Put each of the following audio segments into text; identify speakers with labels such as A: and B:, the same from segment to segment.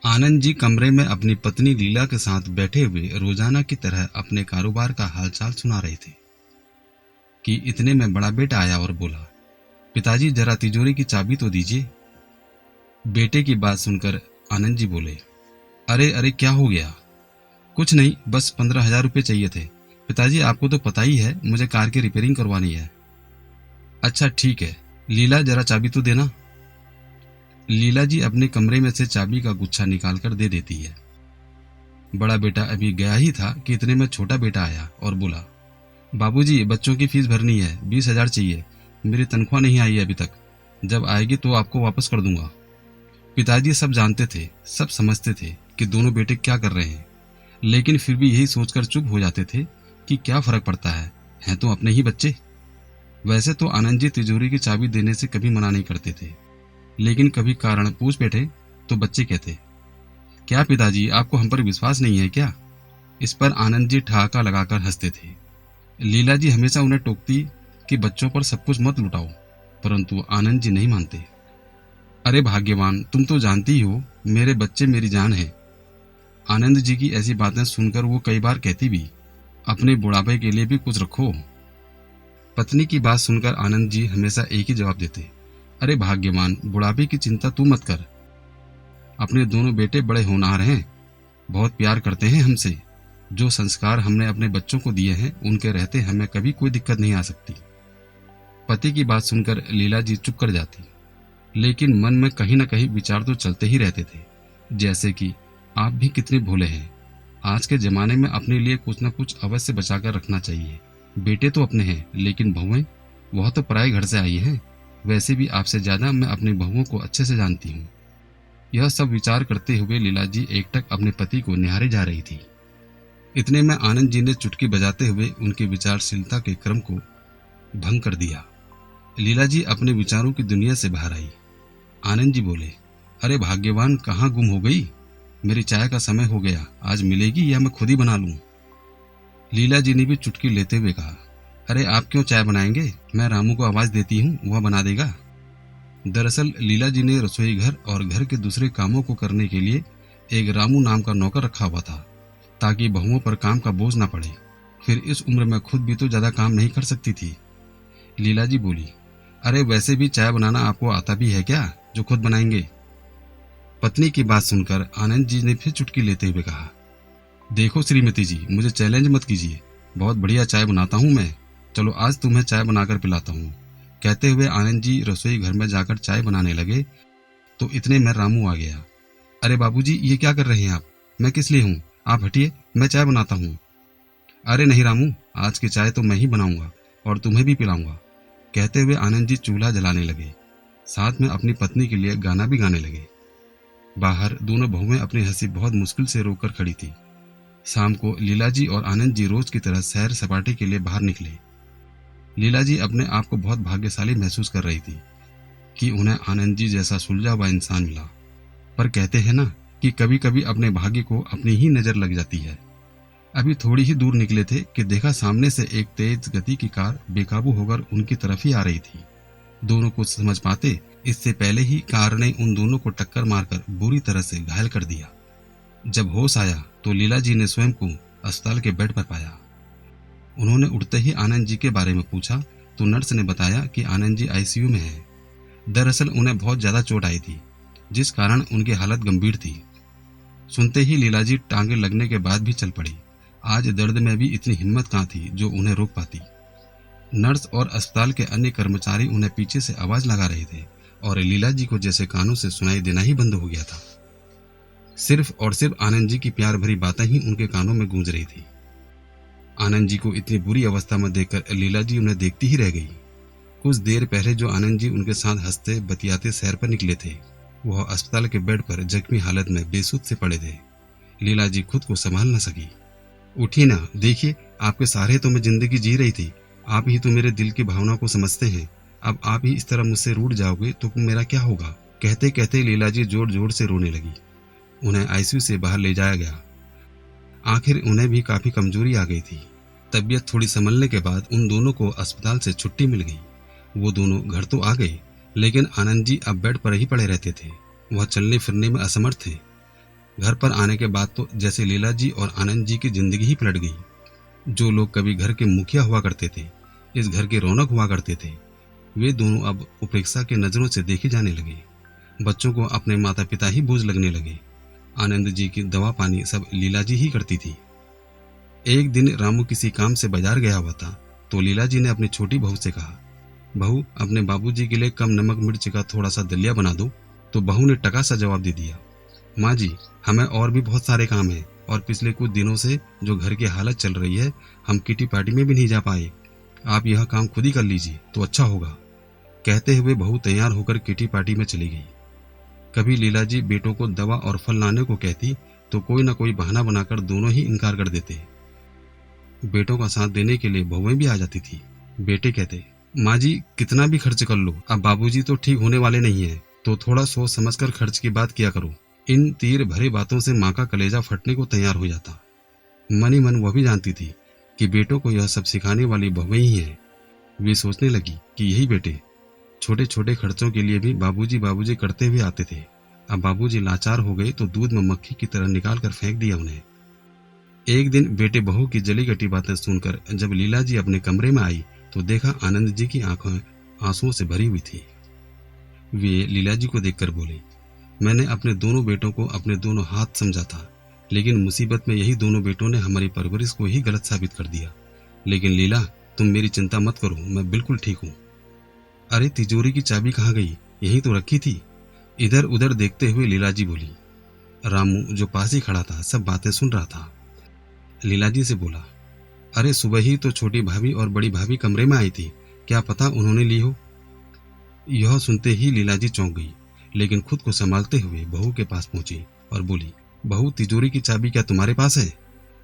A: आनंद जी कमरे में अपनी पत्नी लीला के साथ बैठे हुए रोजाना की तरह अपने कारोबार का हालचाल सुना रहे थे कि इतने में बड़ा बेटा आया और बोला, पिताजी जरा तिजोरी की चाबी तो दीजिए। बेटे की बात सुनकर आनंद जी बोले, अरे अरे क्या हो गया? कुछ नहीं, बस 15,000 रुपये चाहिए थे। पिताजी आपको तो पता ही है मुझे कार की रिपेयरिंग करवानी है। अच्छा ठीक है, लीला जरा चाबी तो देना। लीला जी अपने कमरे में से चाबी का गुच्छा निकालकर दे देती है। बड़ा बेटा अभी गया ही था कि इतने में छोटा बेटा आया और बोला, बाबूजी बच्चों की फीस भरनी है, 20,000 चाहिए। मेरी तनख्वाह नहीं आई है अभी तक, जब आएगी तो आपको वापस कर दूंगा। पिताजी सब जानते थे, सब समझते थे कि दोनों बेटे क्या कर रहे हैं, लेकिन फिर भी यही सोचकर चुप हो जाते थे कि क्या फर्क पड़ता है, हैं तो अपने ही बच्चे। वैसे तो आनंद जी तिजोरी की चाबी देने से कभी मना नहीं करते थे, लेकिन कभी कारण पूछ बैठे तो बच्चे कहते, क्या पिताजी आपको हम पर विश्वास नहीं है क्या? इस पर आनंद जी ठहाका लगाकर हंसते थे। लीला जी हमेशा उन्हें टोकती कि बच्चों पर सब कुछ मत लुटाओ, परंतु आनंद जी नहीं मानते। अरे भाग्यवान, तुम तो जानती ही हो मेरे बच्चे मेरी जान है। आनंद जी की ऐसी बातें सुनकर वो कई बार कहती भी, अपने बुढ़ापे के लिए भी कुछ रखो। पत्नी की बात सुनकर आनंद जी हमेशा एक ही जवाब देते, अरे भाग्यवान, बुढ़ापे की चिंता तू मत कर। अपने दोनों बेटे बड़े होनहार हैं, बहुत प्यार करते हैं हमसे। जो संस्कार हमने अपने बच्चों को दिए हैं उनके रहते हमें कभी कोई दिक्कत नहीं आ सकती। पति की बात सुनकर लीला जी चुप कर जाती, लेकिन मन में कहीं न कहीं विचार तो चलते ही रहते थे, जैसे कि आप भी कितने भोले हैं। आज के जमाने में अपने लिए कुछ न कुछ अवश्य बचाकर रखना चाहिए। बेटे तो अपने हैं, लेकिन बहुएं, वह तो पराए घर से आई हैं। वैसे भी आपसे ज्यादा मैं अपनी बहुओं को अच्छे से जानती हूँ। यह सब विचार करते हुए लीला जी एकटक अपने पति को निहारे जा रही थी। इतने में आनंद जी ने चुटकी बजाते हुए उनकी विचारशीलता के क्रम को भंग कर दिया। लीला जी अपने विचारों की दुनिया से बाहर आई। आनंद जी बोले, अरे भाग्यवान, कहाँ गुम हो गई? मेरी चाय का समय हो गया, आज मिलेगी या मैं खुद ही बना लूं? लीला जी ने भी चुटकी लेते हुए कहा, अरे आप क्यों चाय बनाएंगे? मैं रामू को आवाज देती हूँ, वह बना देगा। दरअसल लीला जी ने रसोई घर और घर के दूसरे कामों को करने के लिए एक रामू नाम का नौकर रखा हुआ था, ताकि बहुओं पर काम का बोझ न पड़े। फिर इस उम्र में खुद भी तो ज्यादा काम नहीं कर सकती थी। लीला जी बोली, अरे वैसे भी चाय बनाना आपको आता भी है क्या, जो खुद बनाएंगे? पत्नी की बात सुनकर आनंद जी ने फिर चुटकी लेते हुए कहा, देखो श्रीमती जी, मुझे चैलेंज मत कीजिए, बहुत बढ़िया चाय बनाता हूँ मैं। चलो आज तुम्हें चाय बनाकर पिलाता हूँ। कहते हुए आनंद जी रसोई घर में जाकर चाय बनाने लगे तो इतने में रामू आ गया। अरे बाबूजी, ये क्या कर रहे हैं आप? मैं किस लिए हूँ, आप हटिए, मैं चाय बनाता हूँ। अरे नहीं रामू, आज की चाय तो मैं ही बनाऊंगा और तुम्हें भी पिलाऊंगा। कहते हुए आनंद जी चूल्हा जलाने लगे, साथ में अपनी पत्नी के लिए गाना भी गाने लगे। बाहर दोनों बहुएं अपनी हंसी बहुत मुश्किल से रोककर खड़ी थी। शाम को लीला जी और आनंद जी रोज की तरह सैर सपाटे के लिए बाहर निकले। लीला जी अपने आप को बहुत भाग्यशाली महसूस कर रही थी कि उन्हें आनंद जी जैसा सुलझा हुआ इंसान मिला। पर कहते हैं ना कि कभी कभी अपने भाग्य को अपनी ही नजर लग जाती है। अभी थोड़ी ही दूर निकले थे कि देखा सामने से एक तेज गति की कार बेकाबू होकर उनकी तरफ ही आ रही थी। दोनों कुछ समझ पाते इससे पहले ही कार ने उन दोनों को टक्कर मारकर बुरी तरह से घायल कर दिया। जब होश आया तो लीला जी ने स्वयं को अस्पताल के बेड पर पाया। उन्होंने उठते ही आनंद जी के बारे में पूछा तो नर्स ने बताया कि आनंद जी आईसीयू में हैं। दरअसल उन्हें बहुत ज्यादा चोट आई थी, जिस कारण उनकी हालत गंभीर थी। सुनते ही लीला जी टांगे लगने के बाद भी चल पड़ी। आज दर्द में भी इतनी हिम्मत कहाँ थी जो उन्हें रोक पाती। नर्स और अस्पताल के अन्य कर्मचारी उन्हें पीछे से आवाज लगा रहे थे और लीला जी को जैसे कानों से सुनाई देना ही बंद हो गया था। सिर्फ और सिर्फ आनंद जी की प्यार भरी बातें ही उनके कानों में गूंज रही थी। आनंद जी को इतनी बुरी अवस्था में देखकर लीला जी उन्हें देखती ही रह गई। कुछ देर पहले जो आनंद जी उनके साथ हंसते बतियाते सैर पर निकले थे, वह अस्पताल के बेड पर जख्मी हालत में बेसुध से पड़े थे। लीला जी खुद को संभाल न सकी। उठी ना, देखिए आपके सहारे तो मैं जिंदगी जी रही थी। आप ही तो मेरे दिल की भावना को समझते हैं। अब आप ही इस तरह मुझसे रूठ जाओगे तो मेरा क्या होगा? कहते कहते लीला जी जोर जोर से रोने लगी। उन्हें आईसीयू से बाहर ले जाया गया। आखिर उन्हें भी काफी कमजोरी आ गई थी। तबीयत थोड़ी संभलने के बाद उन दोनों को अस्पताल से छुट्टी मिल गई। वो दोनों घर तो आ गए, लेकिन आनंद जी अब बेड पर ही पड़े रहते थे। वह चलने फिरने में असमर्थ थे। घर पर आने के बाद तो जैसे लीला जी और आनंद जी की जिंदगी ही पलट गई। जो लोग कभी घर के मुखिया हुआ करते थे, इस घर के रौनक हुआ करते थे, वे दोनों अब उपेक्षा की नजरों से देखे जाने लगे। बच्चों को अपने माता पिता ही बोझ लगने लगे। आनंद जी की दवा पानी सब लीला जी ही करती थी। एक दिन रामू किसी काम से बाजार गया हुआ था, तो लीला जी ने अपनी छोटी बहू से कहा, बहू अपने बाबूजी के लिए कम नमक मिर्च का थोड़ा सा दलिया बना दो। तो बहू ने टका सा जवाब दे दिया, माँ जी हमें और भी बहुत सारे काम हैं, और पिछले कुछ दिनों से जो घर की हालत चल रही है, हम किटी पार्टी में भी नहीं जा पाए। आप यह काम खुद ही कर लीजिए तो अच्छा होगा। कहते हुए बहू तैयार होकर किटी पार्टी में चली गई। कभी लीला जी बेटों को दवा और फल लाने को कहती तो कोई न कोई बहाना बनाकर दोनों ही इनकार कर देते। बेटों का साथ देने के लिए बहुएं भी आ जाती थी। बेटे कहते, माँ जी कितना भी खर्च कर लो, अब बाबूजी तो ठीक होने वाले नहीं है, तो थोड़ा सोच समझकर खर्च की बात किया करो। इन तीर भरे बातों से माँ का कलेजा फटने को तैयार हो जाता। मन ही मन वह भी जानती थी कि बेटों को यह सब सिखाने वाली बहुएं ही हैं। वे सोचने लगी कि यही बेटे छोटे छोटे खर्चों के लिए भी बाबूजी बाबूजी करते हुए आते थे। अब बाबूजी लाचार हो गए तो दूध में मक्खी की तरह निकाल कर फेंक दिया उन्हें। एक दिन बेटे बहू की जली कटी बातें सुनकर जब लीला जी अपने कमरे में आई तो देखा आनंद जी की आंखें आंसुओं से भरी हुई थी। वे लीला जी को देखकर बोले, मैंने अपने दोनों बेटों को अपने दोनों हाथ समझा था, लेकिन मुसीबत में यही दोनों बेटों ने हमारी परवरिश को ही गलत साबित कर दिया। लेकिन लीला तुम मेरी चिंता मत करो, मैं बिल्कुल ठीक हूँ। अरे तिजोरी की चाबी कहाँ गई? यहीं तो रखी थी। इधर उधर देखते हुए लीला जी बोली। रामू जो पास ही खड़ा था सब बातें सुन रहा था। लीला जी से बोला, अरे सुबह ही तो छोटी भाभी और बड़ी भाभी कमरे में आई थी, क्या पता उन्होंने ली हो। यह सुनते ही लीला जी चौंक गई, लेकिन खुद को संभालते हुए बहू के पास पहुंची और बोली, बहू तिजोरी की चाबी क्या तुम्हारे पास है?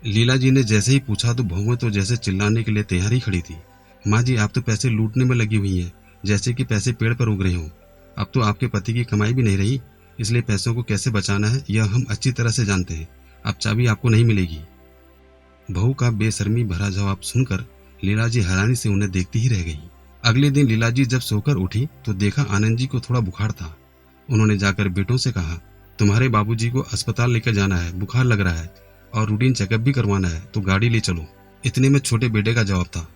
A: लीला जी ने जैसे ही पूछा तो बहू तो जैसे चिल्लाने के लिए तैयार ही खड़ी थी। माँ जी आप तो पैसे लूटने में लगी हुई हैं, जैसे कि पैसे पेड़ पर उग रहे हों। अब तो आपके पति की कमाई भी नहीं रही, इसलिए पैसों को कैसे बचाना है यह हम अच्छी तरह से जानते हैं। अब चाबी आपको नहीं मिलेगी। बहू का बेशर्मी भरा जवाब सुनकर लीला जी हैरानी से उन्हें देखती ही रह गई। अगले दिन लीला जी जब सोकर उठी तो देखा आनंद जी को थोड़ा बुखार था। उन्होंने जाकर बेटों से कहा, तुम्हारे बाबूजी को अस्पताल लेकर जाना है, बुखार लग रहा है और रूटीन चेकअप भी करवाना है, तो गाड़ी ले चलो। इतने में छोटे बेटे का जवाब था,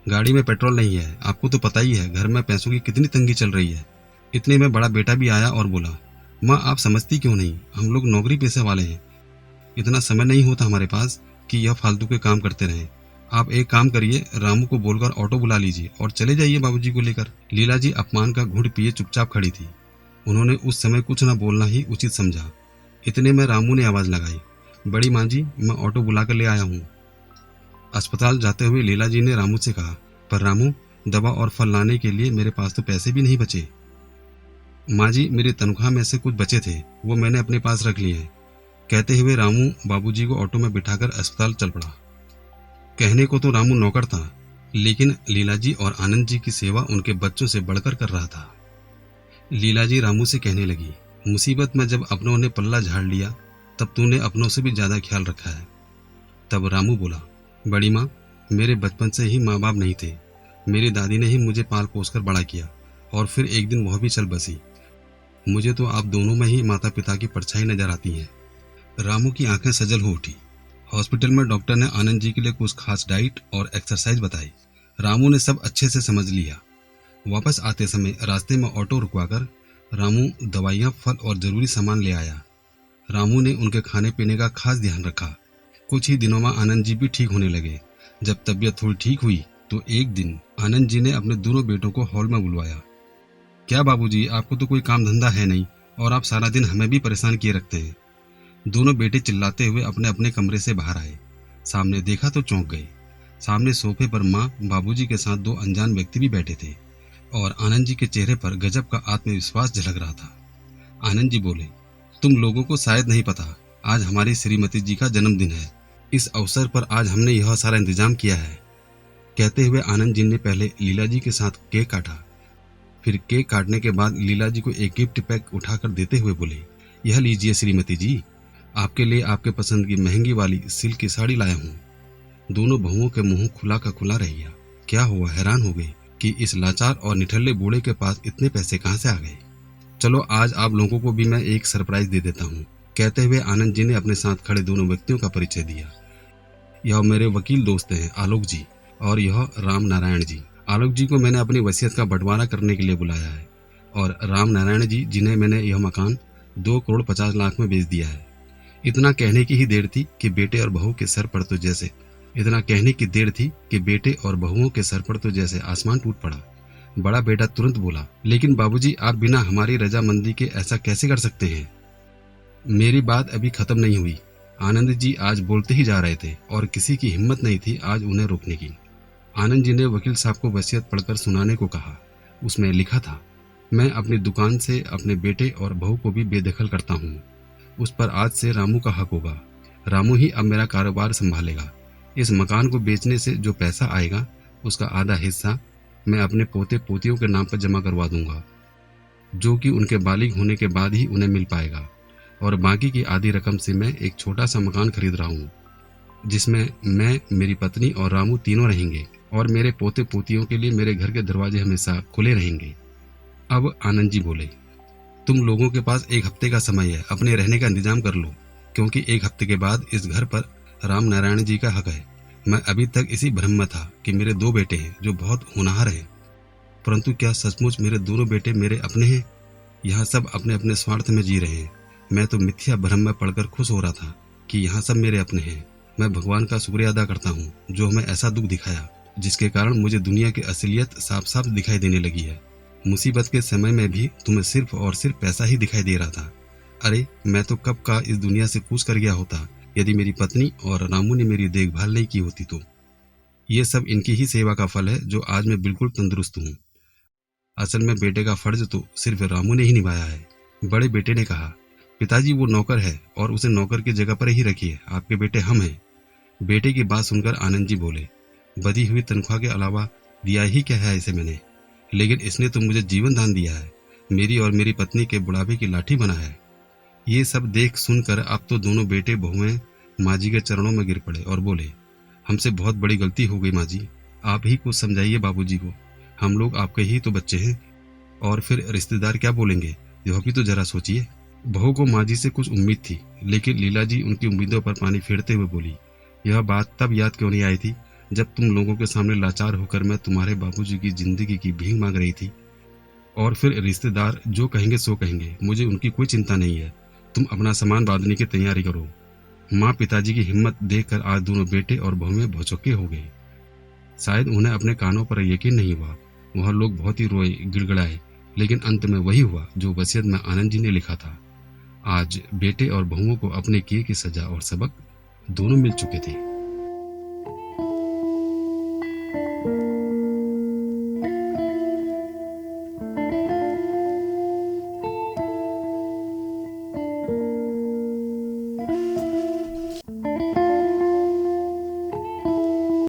A: गाड़ी में पेट्रोल नहीं है, आपको तो पता ही है घर में पैसों की कितनी तंगी चल रही है। इतने में बड़ा बेटा भी आया और बोला, माँ आप समझती क्यों नहीं, हम लोग नौकरी पेशे वाले हैं, इतना समय नहीं होता हमारे पास कि यह फालतू के काम करते रहें। आप एक काम करिए, रामू को बोलकर ऑटो बुला लीजिए और चले जाइए बाबूजी को लेकर। लीला जी अपमान का घूंट पिए चुपचाप खड़ी थी। उन्होंने उस समय कुछ न बोलना ही उचित समझा। इतने में रामू ने आवाज लगाई, बड़ी माँ जी मैं ऑटो बुला कर ले आया हूँ। अस्पताल जाते हुए लीला जी ने रामू से कहा, पर रामू दवा और फल लाने के लिए मेरे पास तो पैसे भी नहीं बचे। माँ जी मेरी तनख्वाह में से कुछ बचे थे, वो मैंने अपने पास रख लिए हैं। कहते हुए रामू बाबूजी को ऑटो में बिठाकर अस्पताल चल पड़ा। कहने को तो रामू नौकर था, लेकिन लीला जी और आनंद जी की सेवा उनके बच्चों से बढ़कर कर रहा था। लीला जी रामू से कहने लगी, मुसीबत में जब अपनों ने पल्ला झाड़ लिया तब तूने अपनों से भी ज्यादा ख्याल रखा है। तब रामू बोला, बड़ी माँ मेरे बचपन से ही माँ बाप नहीं थे, मेरी दादी ने ही मुझे पाल पोस कर बड़ा किया और फिर एक दिन वह भी चल बसी। मुझे तो आप दोनों में ही माता पिता की परछाई नजर आती है। रामू की आंखें सजल हो उठी। हॉस्पिटल में डॉक्टर ने आनंद जी के लिए कुछ खास डाइट और एक्सरसाइज बताई। रामू ने सब अच्छे से समझ लिया। वापस आते समय रास्ते में ऑटो रुकवाकर रामू दवाइयाँ, फल और जरूरी सामान ले आया। रामू ने उनके खाने पीने का खास ध्यान रखा। कुछ ही दिनों में आनंद जी भी ठीक होने लगे। जब तबीयत थोड़ी ठीक हुई तो एक दिन आनंद जी ने अपने दोनों बेटों को हॉल में बुलवाया। क्या बाबूजी आपको तो कोई काम धंधा है नहीं और आप सारा दिन हमें भी परेशान किए रखते हैं। दोनों बेटे चिल्लाते हुए अपने अपने कमरे से बाहर आए। सामने देखा तो चौंक गए। सामने सोफे पर माँ बाबूजी के साथ दो अनजान व्यक्ति भी बैठे थे और आनंद जी के चेहरे पर गजब का आत्मविश्वास झलक रहा था। आनंद जी बोले, तुम लोगों को शायद नहीं पता, आज हमारी श्रीमती जी का जन्मदिन है। इस अवसर पर आज हमने यह सारा इंतजाम किया है। कहते हुए आनंद जी ने पहले लीला जी के साथ केक काटा। फिर केक काटने के बाद लीला जी को एक गिफ्ट पैक उठाकर देते हुए बोले, यह लीजिए श्रीमती जी, आपके लिए आपके पसंद की महंगी वाली सिल्क की साड़ी लाया हूँ। दोनों बहुओं के मुंह खुला का खुला रह गया। क्या हुआ, हैरान हो गए कि इस लाचार और निठल्ले बूढ़े के पास इतने पैसे कहाँ से आ गए। चलो आज आप लोगों को भी मैं एक सरप्राइज दे देता हूँ। कहते हुए आनंद जी ने अपने साथ खड़े दोनों व्यक्तियों का परिचय दिया। यह मेरे वकील दोस्त हैं आलोक जी, और यह राम नारायण जी। आलोक जी को मैंने अपनी वसीयत का बंटवारा करने के लिए बुलाया है, और राम नारायण जी जिन्हें मैंने यह मकान 2,50,00,000 में बेच दिया है। इतना कहने की ही देर थी कि बेटे और बहू के सर पर तो जैसे इतना कहने की देर थी कि बेटे और बहुओं के सर पर तो जैसे आसमान टूट पड़ा। बड़ा बेटा तुरंत बोला, लेकिन बाबूजी, आप बिना हमारी रजामंदी के ऐसा कैसे कर सकते हैं? मेरी बात अभी खत्म नहीं हुई। आनंद जी आज बोलते ही जा रहे थे और किसी की हिम्मत नहीं थी आज उन्हें रोकने की। आनंद जी ने वकील साहब को वसीयत पढ़कर सुनाने को कहा। उसमें लिखा था, मैं अपनी दुकान से अपने बेटे और बहू को भी बेदखल करता हूँ। उस पर आज से रामू का हक होगा। रामू ही अब मेरा कारोबार संभालेगा। इस मकान को बेचने से जो पैसा आएगा उसका आधा हिस्सा मैं अपने पोते पोतियों के नाम पर जमा करवा दूंगा, जो कि उनके बालिग होने के बाद ही उन्हें मिल पाएगा। और बाकी की आधी रकम से मैं एक छोटा सा मकान खरीद रहा हूँ, जिसमें मैं, मेरी पत्नी और रामू तीनों रहेंगे, और मेरे पोते पोतियों के लिए मेरे घर के दरवाजे हमेशा खुले रहेंगे। अब आनंद जी बोले, तुम लोगों के पास 1 हफ्ते का समय है, अपने रहने का इंतजाम कर लो, क्योंकि 1 हफ्ते के बाद इस घर पर राम नारायण जी का हक है। मैं अभी तक इसी भ्रम में था कि मेरे 2 बेटे हैं जो बहुत होनहार हैं, परंतु क्या सचमुच मेरे दोनों बेटे मेरे अपने हैं? यहाँ सब अपने अपने स्वार्थ में जी रहे हैं। मैं तो मिथ्या भ्रम में पड़कर खुश हो रहा था कि यहाँ सब मेरे अपने हैं। मैं भगवान का शुक्रिया अदा करता हूँ जो हमें ऐसा दुख दिखाया, जिसके कारण मुझे दुनिया की असलियत साफ साफ दिखाई देने लगी है। मुसीबत के समय में भी तुम्हें सिर्फ और सिर्फ पैसा ही दिखाई दे रहा था। अरे, मैं तो कब का इस दुनिया से कूच कर गया होता यदि मेरी पत्नी और रामू ने मेरी देखभाल नहीं की होती तो। ये सब इनकी ही सेवा का फल है जो आज मैं बिल्कुल तंदुरुस्त हूँ। असल में बेटे का फर्ज तो सिर्फ रामू ने ही निभाया है। बड़े बेटे ने कहा, पिताजी वो नौकर है और उसे नौकर की जगह पर ही रखिए, आपके बेटे हम हैं। बेटे की बात सुनकर आनंद जी बोले, बधी हुई तनख्वाह के अलावा दिया ही क्या है इसे मैंने, लेकिन इसने तो मुझे जीवन दान दिया है, मेरी और मेरी पत्नी के बुढ़ापे की लाठी बना है। ये सब देख सुनकर अब तो दोनों बेटे बहुएं माँ जी के चरणों में गिर पड़े और बोले, हमसे बहुत बड़ी गलती हो गई माँ जी, आप ही कुछ समझाइए बाबूजी को, हम लोग आपके ही तो बच्चे हैं। और फिर रिश्तेदार क्या बोलेंगे, यह भी तो जरा सोचिए। बहू को माँ जी से कुछ उम्मीद थी, लेकिन लीला जी उनकी उम्मीदों पर पानी फेरते हुए बोली, यह बात तब याद क्यों नहीं आई थी जब तुम लोगों के सामने लाचार होकर मैं तुम्हारे बाबूजी की जिंदगी की भीख मांग रही थी। और फिर रिश्तेदार जो कहेंगे सो कहेंगे, मुझे उनकी कोई चिंता नहीं है। तुम अपना सामान बांधने की तैयारी करो। माँ पिताजी की हिम्मत देखकर आज दोनों बेटे और बहुएं भौचक्के हो गए। शायद उन्हें अपने कानों पर यकीन नहीं हुआ। वह लोग बहुत ही रोए, गिड़गिड़ाए, लेकिन अंत में वही हुआ जो वसीयत में आनंद जी ने लिखा था। आज बेटे और बहुओं को अपने किए की सजा और सबक दोनों मिल चुके थे।